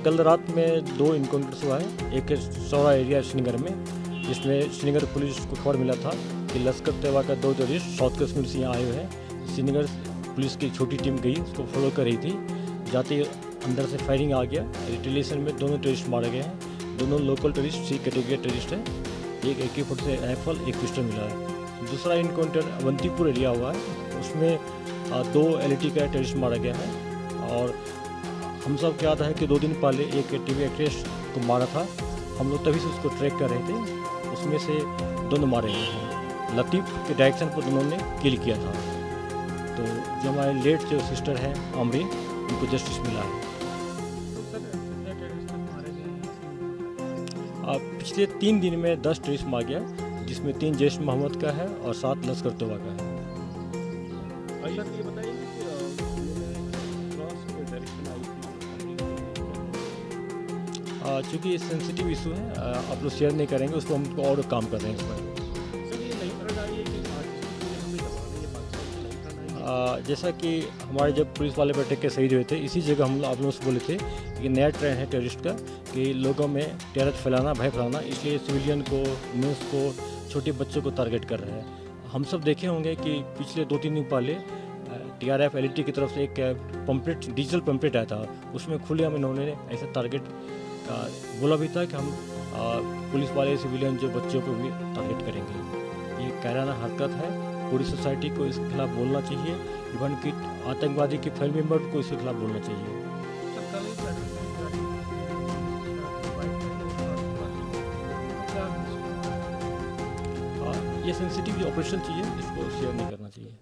कल रात में 2 इनकाउंटर्स हुआ है। एक सौरा एरिया श्रीनगर में, जिसमें श्रीनगर पुलिस को खबर मिला था कि लश्कर तैयबा का 2 टेररिस्ट साउथ कश्मीर से यहाँ आए हुए हैं। श्रीनगर पुलिस की छोटी टीम गई, उसको फॉलो कर रही थी। जाते अंदर से फायरिंग आ गया। रिटेलिएशन में दोनों टेररिस्ट मारे गए हैं। दोनों लोकल टेररिस्ट, सी कैटेगरी टेररिस्ट है। एक AK-47 राइफल, एक पिस्टल मिला है। दूसरा इनकाउंटर अवंतीपुर एरिया हुआ है, उसमें 2 LAT का टेररिस्ट मारा गया है। और हम सब क्या आता है कि 2 दिन पहले एक TV एक्ट्रेस को मारा था। हम लोग तभी से उसको ट्रैक कर रहे थे। उसमें से दोनों मारे गए हैं। लतीफ़ के डायरेक्शन पर दोनों ने किल किया था। तो जो हमारे लेट जो सिस्टर हैं आमरी, उनको जस्टिस मिला है। पिछले 3 दिन में 10 टेररिस्ट मार गया, जिसमें 3 जैश मोहम्मद का है और 7 लश्कर तैयबा का है। चूँकि ये सेंसिटिव इशू है, आप लोग शेयर नहीं करेंगे, उसको हम और काम कर रहे हैं इस पर। जैसा कि हमारे जब पुलिस वाले बैठक के शहीद हुए थे, इसी जगह हम आप लोगों से बोले थे कि नया ट्रेंड है टेररिस्ट का कि लोगों में टेरर फैलाना, भय फैलाना, इसलिए सिविलियन को, न्यूज़ को, छोटे बच्चों को टारगेट कर रहे हैं। हम सब देखे होंगे कि पिछले 2-3 दिन पहले TRF LAT की तरफ से एक पंपलेट, डिजिटल पंपलेट आया था। उसमें खुलेआम इन्होंने ऐसा टारगेट बोला भी था कि हम पुलिस वाले सिविलियन जो बच्चों को भी टारगेट करेंगे। ये कायराना हरकत है। पूरी सोसाइटी को इसके खिलाफ बोलना चाहिए। इवन कि आतंकवादी के फैमिली मेम्बर को इसके खिलाफ बोलना चाहिए। ये सेंसिटिव ऑपरेशन चाहिए, इसको शेयर नहीं करना चाहिए।